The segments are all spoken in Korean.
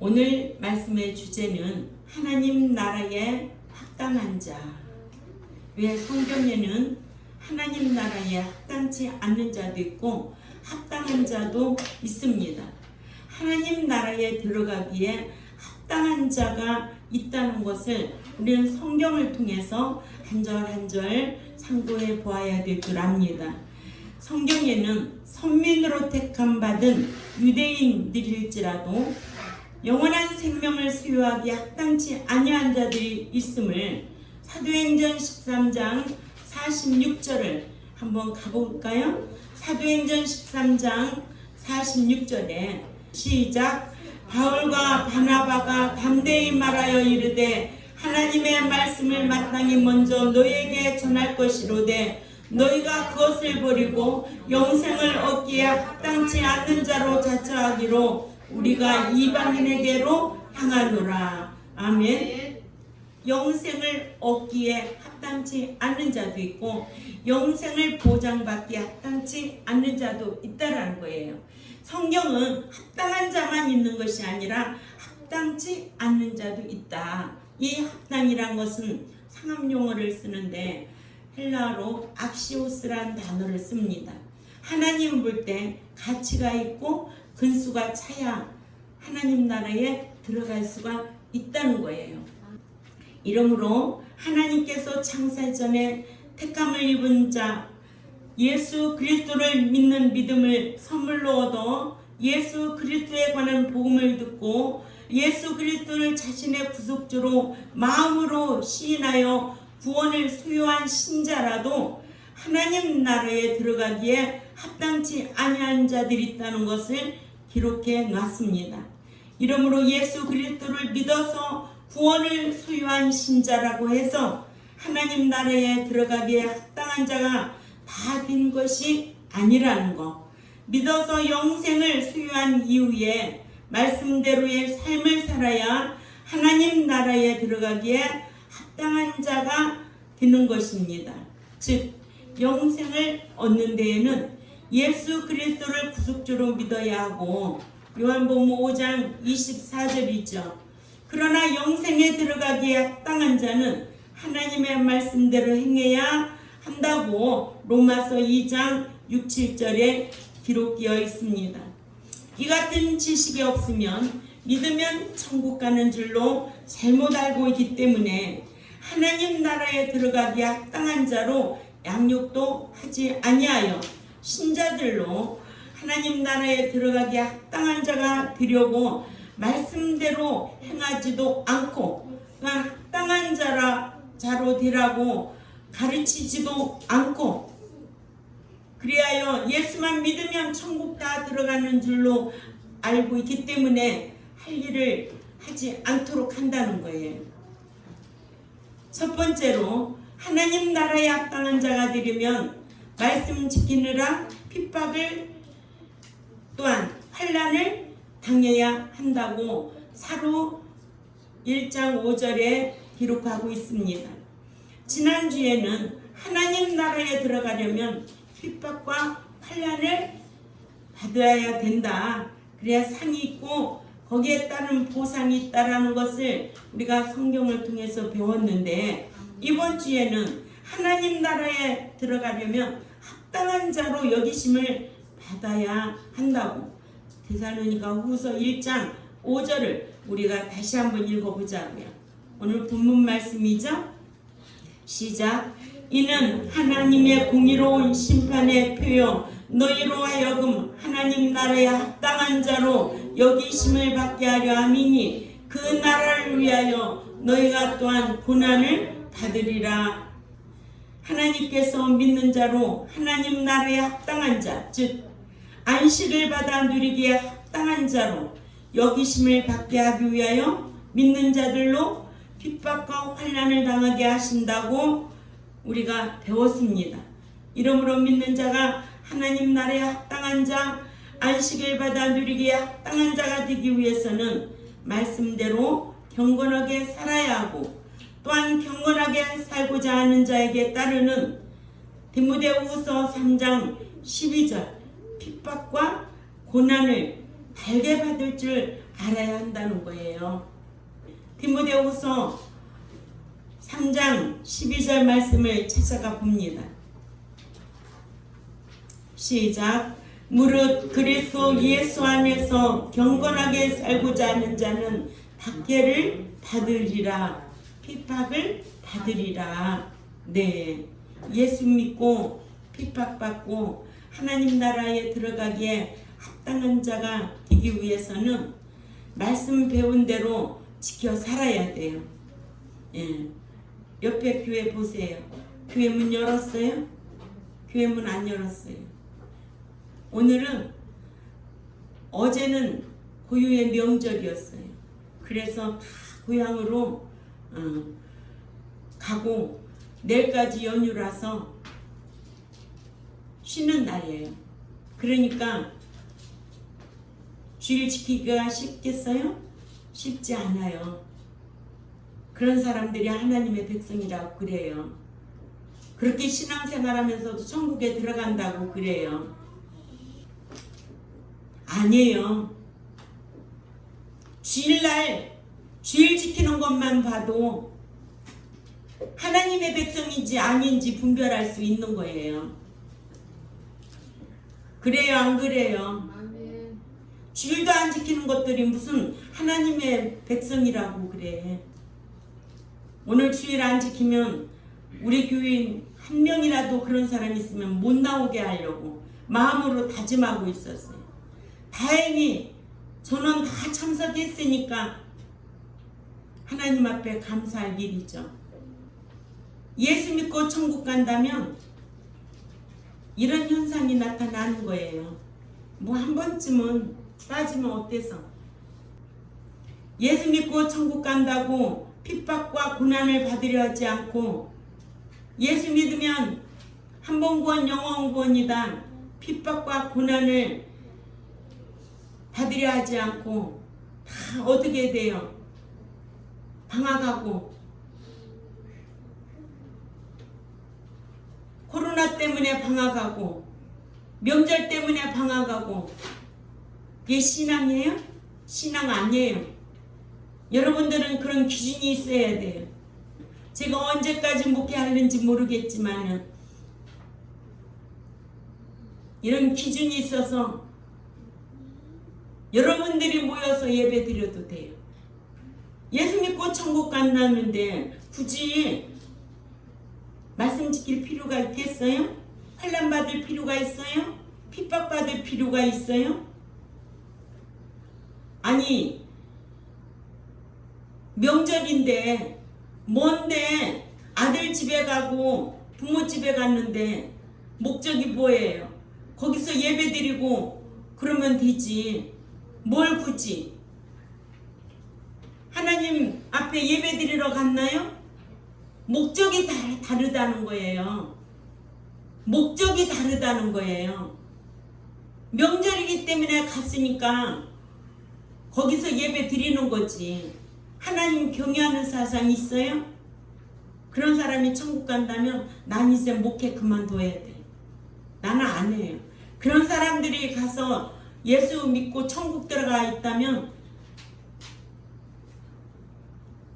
오늘 말씀의 주제는 하나님 나라에 합당한 자. 왜 성경에는 하나님 나라에 합당치 않는 자도 있고 합당한 자도 있습니다. 하나님 나라에 들어가기에 합당한 자가 있다는 것을 우리는 성경을 통해서 한 절 한 절 상고해 보아야 될 줄 압니다. 성경에는 선민으로 택함 받은 유대인들일지라도 영원한 생명을 소유하기 합당치 아니한 자들이 있음을 사도행전 13장 46절을 한번 가볼까요? 사도행전 13장 46절에 시작. 바울과 바나바가 담대히 말하여 이르되 하나님의 말씀을 마땅히 먼저 너희에게 전할 것이로되 너희가 그것을 버리고 영생을 얻기에 합당치 않는 자로 자처하기로 우리가 이방인에게로 향하노라. 아멘. 영생을 얻기에 합당치 않는 자도 있고 영생을 보장받기에 합당치 않는 자도 있다라는 거예요. 성경은 합당한 자만 있는 것이 아니라 합당치 않는 자도 있다. 이 합당이란 것은 상업용어를 쓰는데 헬라어로 악시오스란 단어를 씁니다. 하나님 볼 때 가치가 있고 근수가 차야 하나님 나라에 들어갈 수가 있다는 거예요. 이러므로 하나님께서 창세 전에 택함을 입은 자 예수 그리스도를 믿는 믿음을 선물로 얻어 예수 그리스도에 관한 복음을 듣고 예수 그리스도를 자신의 구속주로 마음으로 시인하여 구원을 소유한 신자라도 하나님 나라에 들어가기에 합당치 아니한 자들이 있다는 것을 기록해 놨습니다. 이러므로 예수 그리스도를 믿어서 구원을 소유한 신자라고 해서 하나님 나라에 들어가기에 합당한 자가 다 된 것이 아니라는 것. 믿어서 영생을 소유한 이후에 말씀대로의 삶을 살아야 하나님 나라에 들어가기에 합당한 자가 되는 것입니다. 즉 영생을 얻는 데에는 예수 그리스도를 구속주로 믿어야 하고 요한복음 5장 24절이죠. 그러나 영생에 들어가기에 합당한 자는 하나님의 말씀대로 행해야 한다고 로마서 2장 6, 7절에 기록되어 있습니다. 이 같은 지식이 없으면 믿으면 천국 가는 줄로 잘못 알고 있기 때문에 하나님 나라에 들어가기에 합당한 자로 양육도 하지 아니하여 신자들로 하나님 나라에 들어가기에 합당한 자가 되려고 말씀대로 행하지도 않고 합당한 자로 되라고 가르치지도 않고 그리하여 예수만 믿으면 천국 다 들어가는 줄로 알고 있기 때문에 할 일을 하지 않도록 한다는 거예요. 첫 번째로 하나님 나라에 합당한 자가 되려면 말씀 지키느라 핍박을 또한 환난을 당해야 한다고 사로 1장 5절에 기록하고 있습니다. 지난주에는 하나님 나라에 들어가려면 핍박과 환난을 받아야 된다. 그래야 상이 있고 거기에 따른 보상이 있다라는 것을 우리가 성경을 통해서 배웠는데 이번 주에는 하나님 나라에 들어가려면 합당한 자로 여기심을 받아야 한다고 데살로니가 후서 1장 5절을 우리가 다시 한번 읽어보자고요. 오늘 본문 말씀이죠. 시작. 이는 하나님의 공의로운 심판의 표요 너희로 하여금 하나님 나라에 합당한 자로 여기심을 받게 하려 함이니 그 나라를 위하여 너희가 또한 고난을 받으리라. 하나님께서 믿는 자로 하나님 나라에 합당한 자, 즉 안식을 받아 누리기에 합당한 자로 여기심을 받게 하기 위하여 믿는 자들로 핍박과 환난을 당하게 하신다고 우리가 배웠습니다. 이러므로 믿는 자가 하나님 나라에 합당한 자, 안식을 받아 누리기에 합당한 자가 되기 위해서는 말씀대로 경건하게 살아야 하고 또한 경건하게 살고자 하는 자에게 따르는 디모데후서 3장 12절 핍박과 고난을 달게 받을 줄 알아야 한다는 거예요. 디모데후서 3장 12절 말씀을 찾아가 봅니다. 시작. 무릇 그리스도 예수 안에서 경건하게 살고자 하는 자는 박해를 받으리라. 핍박을 받으리라. 네, 예수 믿고 핍박받고 하나님 나라에 들어가기에 합당한 자가 되기 위해서는 말씀 배운 대로 지켜 살아야 돼요. 예. 옆에 교회 보세요. 교회 문 열었어요? 교회 문 안 열었어요. 오늘은 어제는 고유의 명절이었어요. 그래서 다 고향으로 가고 내일까지 연휴라서 쉬는 날이에요. 그러니까 주일 지키기가 쉽겠어요? 쉽지 않아요. 그런 사람들이 하나님의 백성이라고 그래요. 그렇게 신앙생활하면서도 천국에 들어간다고 그래요. 아니에요. 주일날 주일 지키는 것만 봐도 하나님의 백성인지 아닌지 분별할 수 있는 거예요. 그래요, 안 그래요? 주일도 안 지키는 것들이 무슨 하나님의 백성이라고 그래. 오늘 주일 안 지키면 우리 교인 한 명이라도 그런 사람이 있으면 못 나오게 하려고 마음으로 다짐하고 있었어요. 다행히 저는 다 참석했으니까 하나님 앞에 감사할 일이죠. 예수 믿고 천국 간다면 이런 현상이 나타나는 거예요. 뭐 한 번쯤은 빠지면 어때서? 예수 믿고 천국 간다고 핍박과 고난을 받으려 하지 않고, 예수 믿으면 한 번 구원 영원 구원이다. 핍박과 고난을 받으려 하지 않고 다 어떻게 돼요? 방황하고 코로나 때문에 방황하고 명절 때문에 방황하고, 이게 신앙이에요? 신앙 아니에요. 여러분들은 그런 기준이 있어야 돼요. 제가 언제까지 목회하는지 모르겠지만 이런 기준이 있어서 여러분들이 모여서 예배 드려도 돼요. 예수 믿고 천국 간다는데 굳이 말씀 지킬 필요가 있겠어요? 환난 받을 필요가 있어요? 핍박 받을 필요가 있어요? 아니, 명절인데 뭔데 아들 집에 가고 부모 집에 갔는데 목적이 뭐예요? 거기서 예배 드리고 그러면 되지. 뭘 굳이 하나님 앞에 예배 드리러 갔나요? 목적이 다르다는 거예요. 목적이 다르다는 거예요. 명절이기 때문에 갔으니까 거기서 예배 드리는 거지. 하나님 경외하는 사상 있어요? 그런 사람이 천국 간다면 난 이제 목회 그만둬야 돼. 나는 안 해요. 그런 사람들이 가서 예수 믿고 천국 들어가 있다면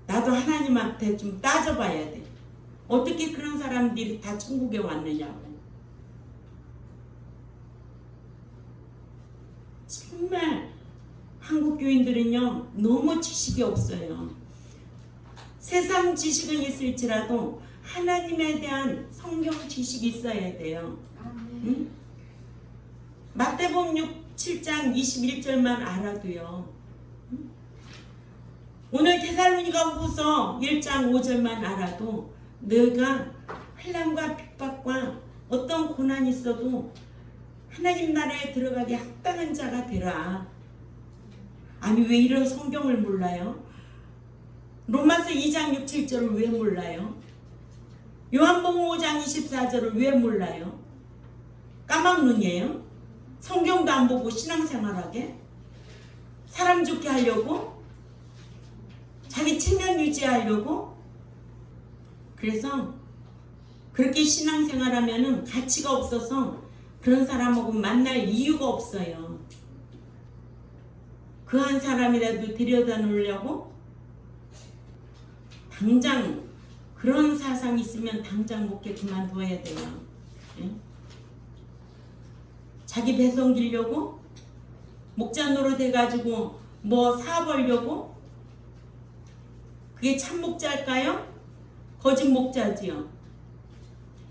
나도 하나님한테 좀 따져봐야 돼. 어떻게 그런 사람들이 다 천국에 왔느냐고. 정말 한국 교인들은요 너무 지식이 없어요. 세상 지식은 있을지라도 하나님에 대한 성경 지식이 있어야 돼요. 응? 마태복음 7장 21절만 알아도요. 응? 오늘 데살로니가후서 1장 5절만 알아도 너희가 환난과 핍박과 어떤 고난이 있어도 하나님 나라에 들어가기 합당한 자가 되라. 아니 왜 이런 성경을 몰라요? 로마서 2장 6, 7절을 왜 몰라요? 요한복음 5장 24절을 왜 몰라요? 까막눈이에요? 성경도 안 보고 신앙생활하게? 사람 좋게 하려고? 자기 체면 유지하려고? 그래서 그렇게 신앙생활하면은 가치가 없어서 그런 사람하고 만날 이유가 없어요. 그 한 사람이라도 들여다 놓으려고? 당장 그런 사상이 있으면 당장 목회 그만둬야 돼요. 예? 자기 배 섬기려고? 목자 노릇 해가지고 뭐 사벌려고? 그게 참 목자일까요? 거짓 목자지요.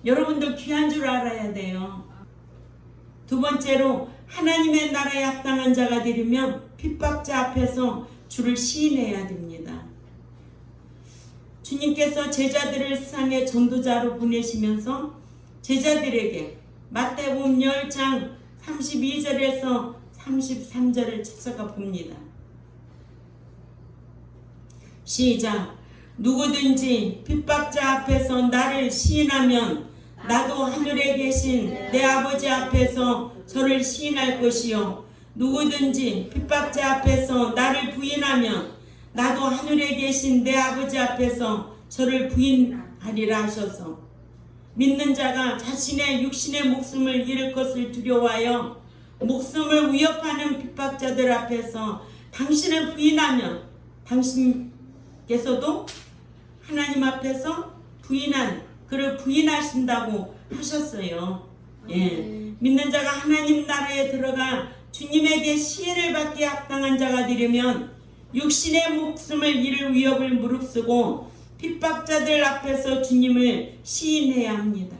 여러분들 귀한 줄 알아야 돼요. 두 번째로 하나님의 나라에 합당한 자가 되려면 핍박자 앞에서 주를 시인해야 됩니다. 주님께서 제자들을 세상의 전도자로 보내시면서 제자들에게 마태복음 10장 32절에서 33절을 찾아가 봅니다. 시작. 누구든지 핍박자 앞에서 나를 시인하면 나도 하늘에 계신 내 아버지 앞에서 저를 시인할 것이요 누구든지 핍박자 앞에서 나를 부인하면 나도 하늘에 계신 내 아버지 앞에서 저를 부인하리라 하셔서 믿는 자가 자신의 육신의 목숨을 잃을 것을 두려워하여 목숨을 위협하는 핍박자들 앞에서 당신을 부인하면 당신께서도 하나님 앞에서 그를 부인하신다고 하셨어요. 예. 믿는 자가 하나님 나라에 들어가 주님에게 시인을 받기에 합당한 자가 되려면 육신의 목숨을 잃을 위협을 무릅쓰고 핍박자들 앞에서 주님을 시인해야 합니다.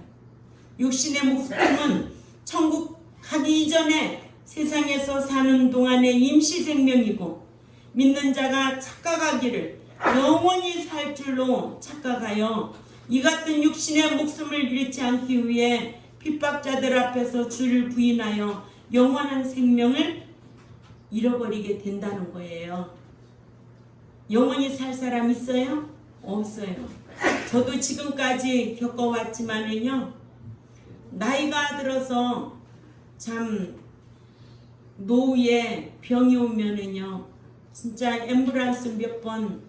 육신의 목숨은 천국 가기 이전에 세상에서 사는 동안의 임시 생명이고 믿는 자가 착각하기를 영원히 살 줄로 착각하여 이 같은 육신의 목숨을 잃지 않기 위해 핍박자들 앞에서 주를 부인하여 영원한 생명을 잃어버리게 된다는 거예요. 영원히 살 사람 있어요? 없어요. 저도 지금까지 겪어왔지만은요, 나이가 들어서 참 노후에 병이 오면은요, 진짜 앰뷸런스 몇 번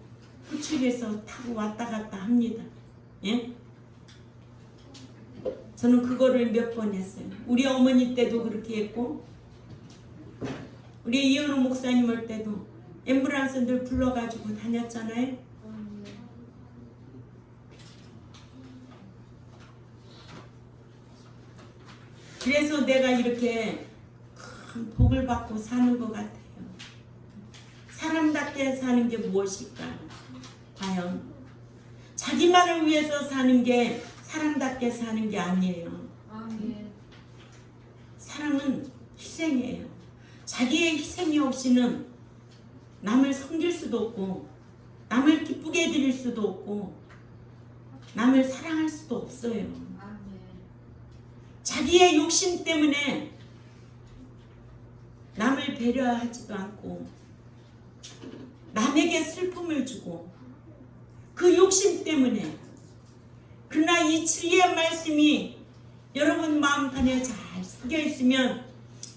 호출해서 타고 왔다 갔다 합니다. 예? 저는 그거를 몇 번 했어요. 우리 어머니 때도 그렇게 했고, 우리 이현우 목사님 올 때도 앰뷸런스들 불러가지고 다녔잖아요. 그래서 내가 이렇게 큰 복을 받고 사는 것 같아요. 사람답게 사는 게 무엇일까? 과연 자기만을 위해서 사는 게 사람답게 사는 게 아니에요. 사랑은 희생이에요. 자기의 희생이 없이는 남을 섬길 수도 없고 남을 기쁘게 해드릴 수도 없고 남을 사랑할 수도 없어요. 자기의 욕심 때문에 남을 배려하지도 않고 남에게 슬픔을 주고 그 욕심 때문에. 그러나 이 진리의 말씀이 여러분 마음판에 잘 새겨 있으면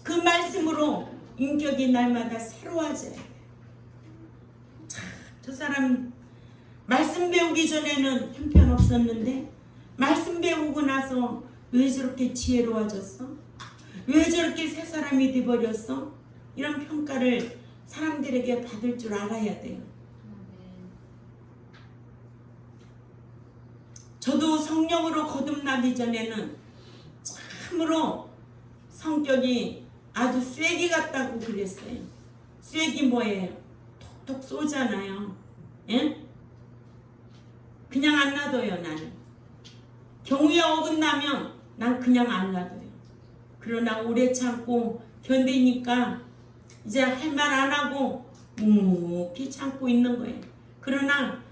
그 말씀으로 인격이 날마다 새로워져요. 참, 저 사람 말씀 배우기 전에는 형편없었는데 말씀 배우고 나서 왜 저렇게 지혜로워졌어? 왜 저렇게 새 사람이 돼버렸어? 이런 평가를 사람들에게 받을 줄 알아야 돼요. 저도 성령으로 거듭나기 전에는 참으로 성격이 아주 쐐기 같다고 그랬어요. 쐐기 뭐예요? 톡톡 쏘잖아요. 예? 그냥 안 놔둬요. 나는 경우에 어긋나면 난 그냥 안 놔둬요. 그러나 오래 참고 견디니까 이제 할 말 안 하고 묵묵히 참고 있는 거예요. 그러나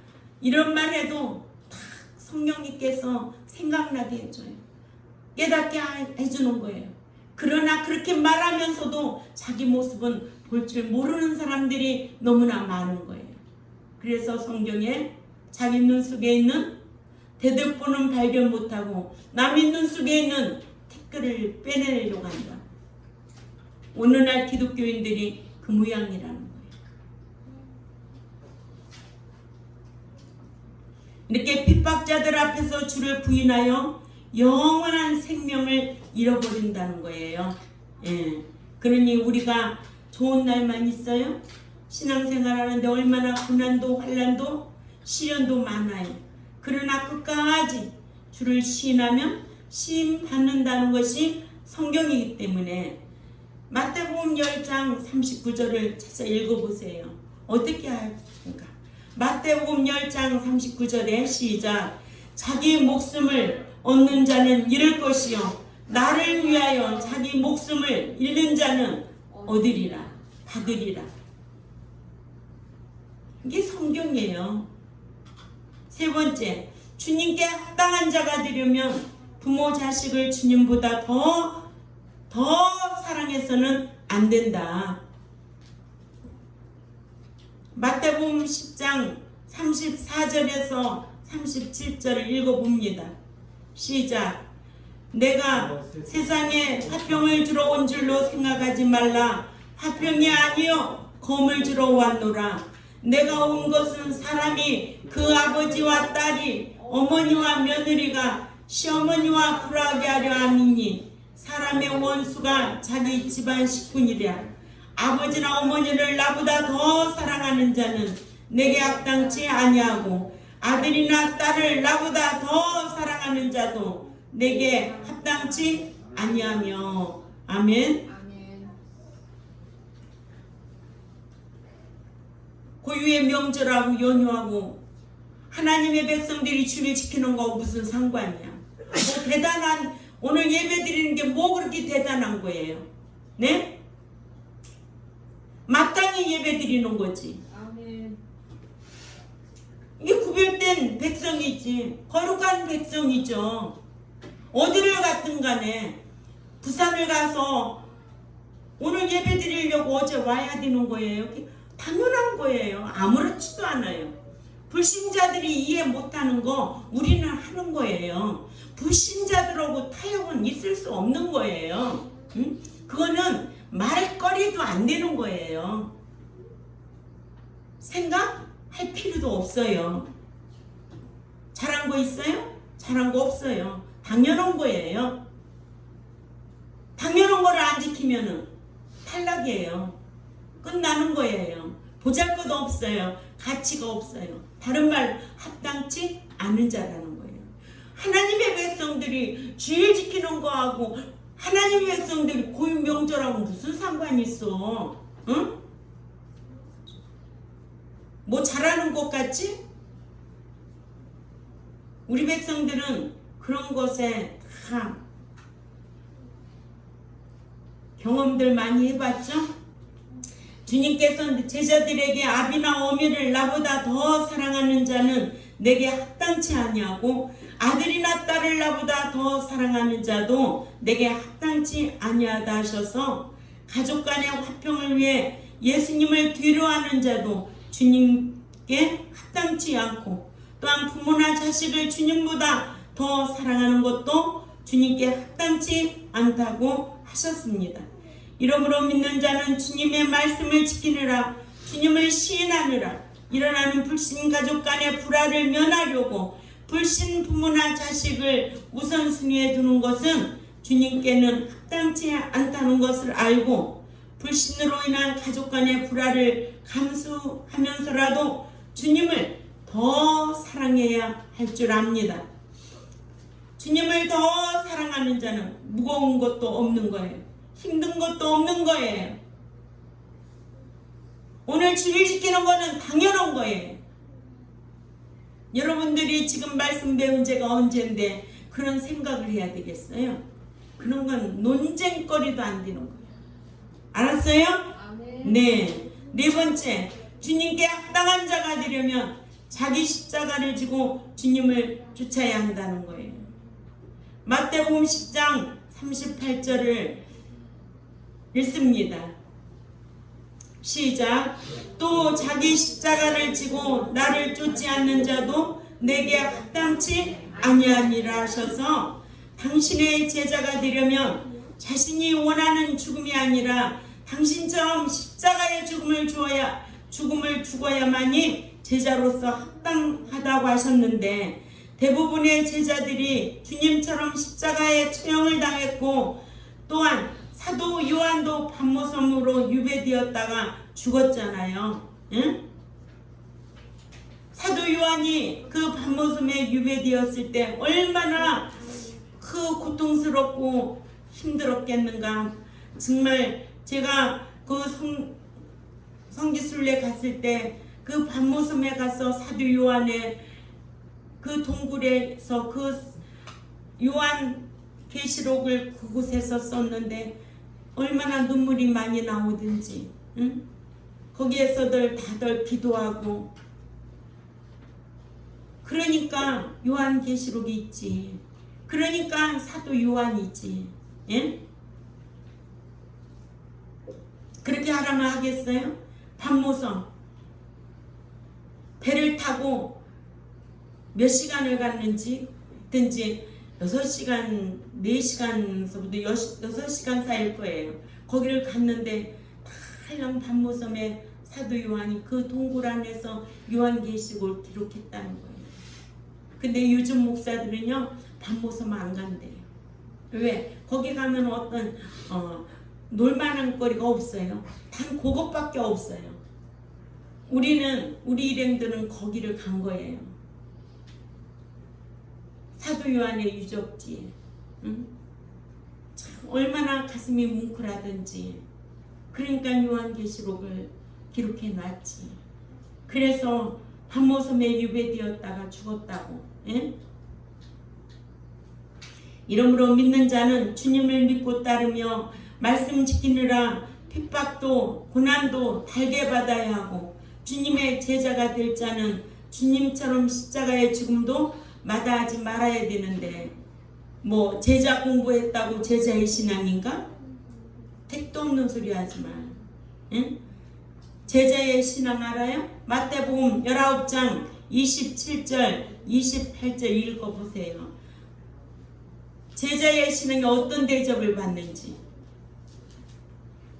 이런 말 해도 다 성령님께서 생각나게 해줘요. 깨닫게 해주는 거예요. 그러나 그렇게 말하면서도 자기 모습은 볼 줄 모르는 사람들이 너무나 많은 거예요. 그래서 성경에 자기 눈 속에 있는 대들보는 발견 못하고 남의 눈 속에 있는 티끌을 빼내려고 한다. 오늘날 기독교인들이 그 모양이라는 거예요. 이렇게 핍박자들 앞에서 주를 부인하여 영원한 생명을 잃어버린다는 거예요. 예. 그러니 우리가 좋은 날만 있어요? 신앙생활하는데 얼마나 고난도 환난도 시련도 많아요. 그러나 끝까지 주를 시인하면 시임 받는다는 것이 성경이기 때문에 마태복음 10장 39절을 찾아 읽어보세요. 어떻게 할까? 마태복음 10장 39절에 시작. 자기 목숨을 얻는 자는 잃을 것이요 나를 위하여 자기 목숨을 잃는 자는 얻으리라 받으리라. 이게 성경이에요. 세 번째, 주님께 합당한 자가 되려면 부모 자식을 주님보다 더 사랑해서는 안 된다. 마태복음 10장 34절에서 37절을 읽어봅니다. 시작. 내가 세상에 화평을 주러 온 줄로 생각하지 말라. 화평이 아니요 검을 주러 왔노라. 내가 온 것은 사람이 그 아버지와 딸이 어머니와 며느리가 시어머니와 불화하게 하려 함이니 사람의 원수가 자기 집안 식구니라. 아버지나 어머니를 나보다 더 사랑하는 자는 내게 합당치 아니하고 아들이나 딸을 나보다 더 사랑하는 자도 내게 합당치 아니하며. 아멘. 고유의 명절하고 연휴하고 하나님의 백성들이 주를 지키는 거 무슨 상관이야? 뭐 대단한 오늘 예배 드리는 게 뭐 그렇게 대단한 거예요? 네? 마땅히 예배 드리는 거지. 아멘. 이게 구별된 백성이지. 거룩한 백성이죠. 어디를 갔든 간에 부산을 가서 오늘 예배 드리려고 어제 와야 되는 거예요. 당연한 거예요. 아무렇지도 않아요. 불신자들이 이해 못하는 거 우리는 하는 거예요. 불신자들하고 타협은 있을 수 없는 거예요. 응? 그거는 말거리도 안 되는 거예요. 생각할 필요도 없어요. 잘한 거 있어요? 잘한 거 없어요. 당연한 거예요. 당연한 거를 안 지키면은 탈락이에요. 끝나는 거예요. 보잘것 없어요. 가치가 없어요. 다른 말 합당치 않은 자라는 거예요. 하나님의 백성들이 주일 지키는 거하고 하나님의 백성들이 고유 명절하고 무슨 상관이 있어? 응? 뭐 잘하는 것 같지? 우리 백성들은 그런 것에 다 경험들 많이 해봤죠? 주님께서는 제자들에게 아비나 어미를 나보다 더 사랑하는 자는 내게 합당치 아니하고 아들이나 딸을 나보다 더 사랑하는 자도 내게 합당치 아니하다 하셔서 가족 간의 화평을 위해 예수님을 뒤로하는 자도 주님께 합당치 않고 또한 부모나 자식을 주님보다 더 사랑하는 것도 주님께 합당치 않다고 하셨습니다. 이러므로 믿는 자는 주님의 말씀을 지키느라 주님을 시인하느라 일어나는 불신 가족 간의 불화를 면하려고 불신 부모나 자식을 우선순위에 두는 것은 주님께는 합당치 않다는 것을 알고 불신으로 인한 가족 간의 불화를 감수하면서라도 주님을 더 사랑해야 할 줄 압니다. 주님을 더 사랑하는 자는 무거운 것도 없는 거예요. 힘든 것도 없는 거예요. 오늘 주일 지키는 거는 당연한 거예요. 여러분들이 지금 말씀 배운 지가 언젠데 그런 생각을 해야 되겠어요? 그런 건 논쟁거리도 안 되는 거예요. 알았어요? 아멘. 네. 네 번째, 주님께 합당한 자가 되려면 자기 십자가를 지고 주님을 쫓아야 한다는 거예요. 마태복음 10장 38절을 읽습니다. 시작. 또 자기 십자가를 지고 나를 쫓지 않는 자도 내게 합당치 아니하니라 하셔서 당신의 제자가 되려면 자신이 원하는 죽음이 아니라 당신처럼 십자가의 죽음을 죽어야만이 제자로서 합당하다고 하셨는데 대부분의 제자들이 주님처럼 십자가의 처형을 당했고 또한 사도 요한도 반모섬으로 유배되었다가 죽었잖아요. 응? 사도 요한이 그 밤모섬에 유배되었을 때 얼마나 그 고통스럽고 힘들었겠는가. 정말 제가 그 성지순례 갔을 때 그 밤모섬에 가서 사도 요한의 그 동굴에서 그 요한 계시록을 그곳에서 썼는데 얼마나 눈물이 많이 나오든지, 응? 거기에서들 다들 기도하고. 그러니까 요한 계시록이 있지. 그러니까 사도 요한이지. 예? 그렇게 하라면 하겠어요? 밤모섬 배를 타고 몇 시간을 갔는지, 든지 6시간, 4시간서부터 6시간 사이일 거예요. 거기를 갔는데 하얀 밤모섬에 사도 요한이 그 동굴 안에서 요한계시록을 기록했다는 거예요. 근데 요즘 목사들은요 밤모섬 안 간대요. 왜? 거기 가면 어떤 놀만한 거리가 없어요. 단 그것밖에 없어요. 우리 일행들은 거기를 간 거예요. 사도 요한의 유적지. 응? 참 얼마나 가슴이 뭉클하든지. 그러니까 요한계시록을 기록해 놨지. 그래서 밤모섬에 유배되었다가 죽었다고. 예? 이러므로 믿는 자는 주님을 믿고 따르며 말씀 지키느라 핍박도 고난도 달게 받아야 하고, 주님의 제자가 될 자는 주님처럼 십자가의 죽음도 마다하지 말아야 되는데, 뭐 제자 공부했다고 제자의 신앙인가? 택도 없는 소리 하지 마. 응? 제자의 신앙 알아요? 마태복음 19장 27절 28절 읽어보세요. 제자의 신앙이 어떤 대접을 받는지.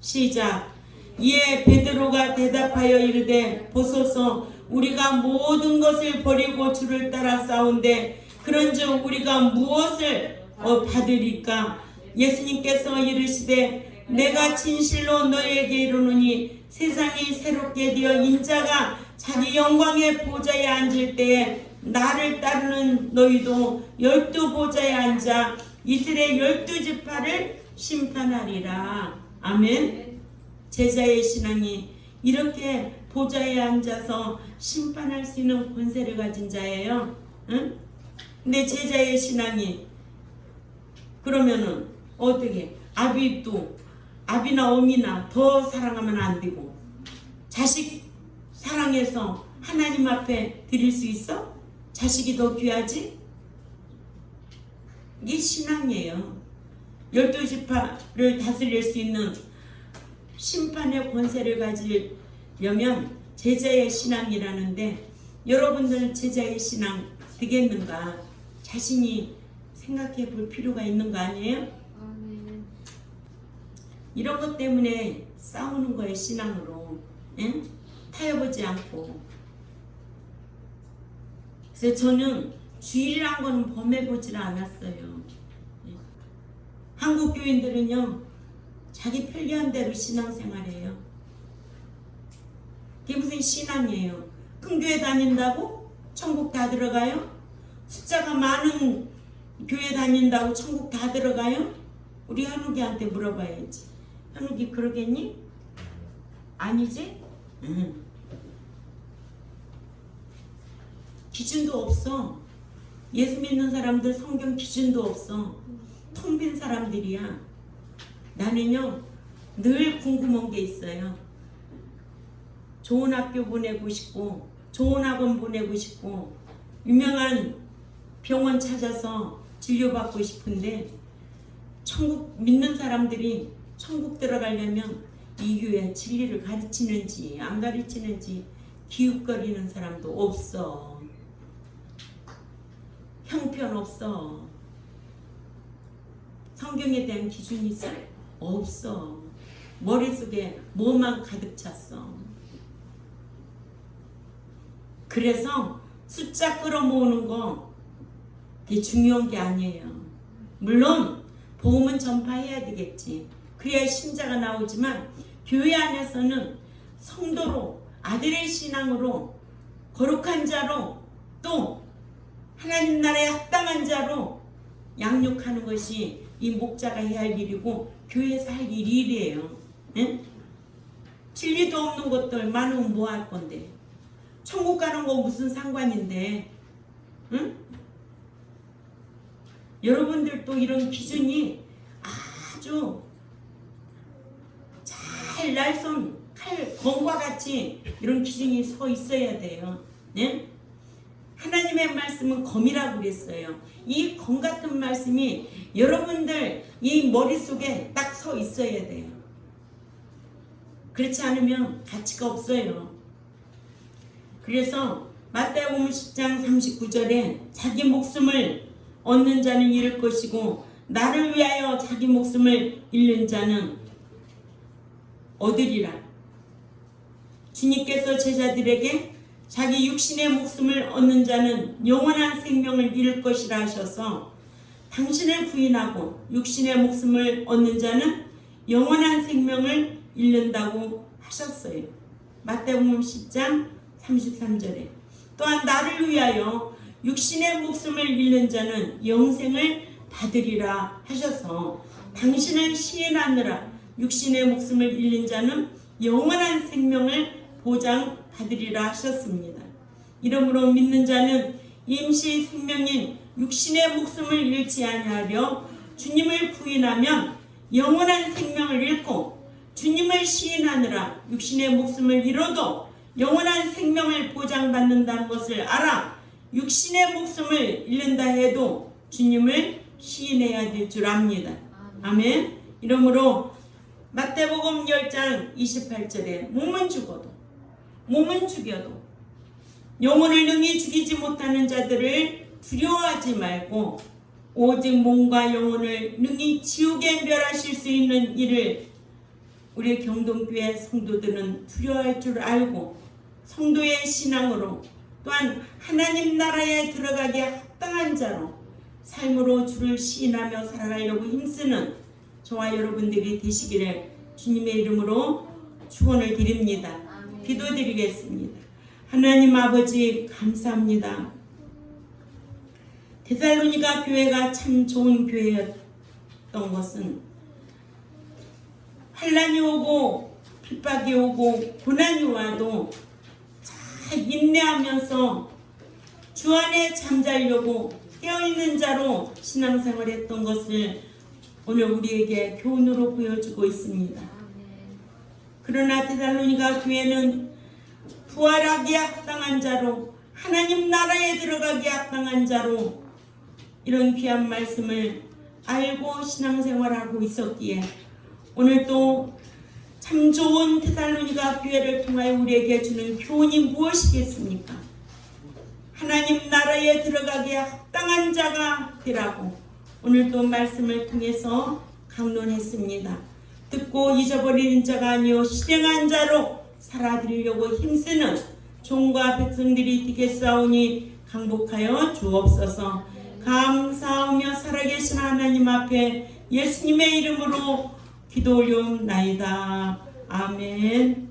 시작. 이에 베드로가 대답하여 이르되 보소서, 우리가 모든 것을 버리고 주를 따라 싸운데 그런즉 우리가 무엇을 받으리까? 예수님께서 이르시되 내가 진실로 너희에게 이르노니 세상이 새롭게 되어 인자가 자기 영광의 보좌에 앉을 때에 나를 따르는 너희도 12보좌에 앉아 이스라엘 12지파를 심판하리라. 아멘. 제자의 신앙이 이렇게 보좌에 앉아서 심판할 수 있는 권세를 가진 자예요. 응? 근데 제자의 신앙이 그러면은 어떻게? 아비나 어미나 더 사랑하면 안 되고, 자식 사랑해서 하나님 앞에 드릴 수 있어? 자식이 더 귀하지? 이게 신앙이에요. 12지파를 다스릴 수 있는 심판의 권세를 가지려면 제자의 신앙이라는데, 여러분들 제자의 신앙 되겠는가? 자신이 생각해 볼 필요가 있는 거 아니에요? 이런 것 때문에 싸우는 거예요. 신앙으로. 예? 타협하지 않고. 그래서 저는 주일이란 거는 범해보질 않았어요. 예? 한국 교인들은요 자기 편리한 대로 신앙생활해요. 그게 무슨 신앙이에요? 큰 교회 다닌다고 천국 다 들어가요? 숫자가 많은 교회 다닌다고 천국 다 들어가요? 우리 현욱이한테 물어봐야지. 현욱이 그러겠니? 아니지? 기준도 없어. 예수 믿는 사람들 성경 기준도 없어. 텅 빈 사람들이야. 나는요 늘 궁금한 게 있어요. 좋은 학교 보내고 싶고, 좋은 학원 보내고 싶고, 유명한 병원 찾아서 진료받고 싶은데, 천국 믿는 사람들이 천국 들어가려면 이 교회 진리를 가르치는지 안 가르치는지 기웃거리는 사람도 없어. 형편없어. 성경에 대한 기준이 있어? 없어. 머릿속에 뭐만 가득 찼어. 그래서 숫자 끌어모으는 거 그게 중요한 게 아니에요. 물론 복음은 전파해야 되겠지. 그래야 신자가 나오지만 교회 안에서는 성도로, 아들의 신앙으로, 거룩한 자로, 또 하나님 나라에 합당한 자로 양육하는 것이 이 목자가 해야 할 일이고 교회에서 할 일이에요. 응? 진리도 없는 것들 많으면 뭐 할 건데? 천국 가는 거 무슨 상관인데? 응? 여러분들도 이런 기준이 아주 잘 날선 검과 같이 이런 기준이 서 있어야 돼요. 네? 하나님의 말씀은 검이라고 그랬어요. 이 검 같은 말씀이 여러분들 이 머릿속에 딱 서 있어야 돼요. 그렇지 않으면 가치가 없어요. 그래서 마태복음 10장 39절에 자기 목숨을 얻는 자는 잃을 것이고 나를 위하여 자기 목숨을 잃는 자는 얻으리라. 주님께서 제자들에게 자기 육신의 목숨을 얻는 자는 영원한 생명을 잃을 것이라 하셔서 당신을 부인하고 육신의 목숨을 얻는 자는 영원한 생명을 잃는다고 하셨어요. 마태복음 10장 33절에 또한 나를 위하여 육신의 목숨을 잃는 자는 영생을 받으리라 하셔서 당신을 시인하느라 육신의 목숨을 잃는 자는 영원한 생명을 보장받으리라 하셨습니다. 이러므로 믿는 자는 임시 생명인 육신의 목숨을 잃지 아니하려 주님을 부인하면 영원한 생명을 잃고 주님을 시인하느라 육신의 목숨을 잃어도 영원한 생명을 보장받는다는 것을 알아 육신의 목숨을 잃는다 해도 주님을 시인해야 될 줄 압니다. 아멘. 이러므로 마태복음 10장 28절에 몸은 죽여도 영혼을 능히 죽이지 못하는 자들을 두려워하지 말고 오직 몸과 영혼을 능히 지옥에 멸하실 수 있는 일을 우리 경동교회 성도들은 두려워할 줄 알고 성도의 신앙으로 또한 하나님 나라에 들어가기에 합당한 자로 삶으로 주를 시인하며 살아가려고 힘쓰는 저와 여러분들이 되시기를 주님의 이름으로 축원을 드립니다. 기도드리겠습니다. 하나님 아버지 감사합니다. 데살로니가 교회가 참 좋은 교회였던 것은 환난이 오고 핍박이 오고 고난이 와도 잘 인내하면서 주 안에 잠자려고 깨어있는 자로 신앙생활을 했던 것을 오늘 우리에게 교훈으로 보여주고 있습니다. 그러나 데살로니가 교회는 부활하기에 합당한 자로 하나님 나라에 들어가기에 합당한 자로 이런 귀한 말씀을 알고 신앙생활하고 있었기에 오늘 또 참 좋은 데살로니가 교회를 통하여 우리에게 주는 교훈이 무엇이겠습니까? 하나님 나라에 들어가기에 합당한 자가 되라고 오늘도 말씀을 통해서 강론했습니다. 듣고 잊어버리는 자가 아니요 실행한 자로 살아드리려고 힘쓰는 종과 백성들이 되겠사오니 강복하여 주옵소서. 감사하며 살아계신 하나님 앞에 예수님의 이름으로 기도 올려옵나이다. 아멘.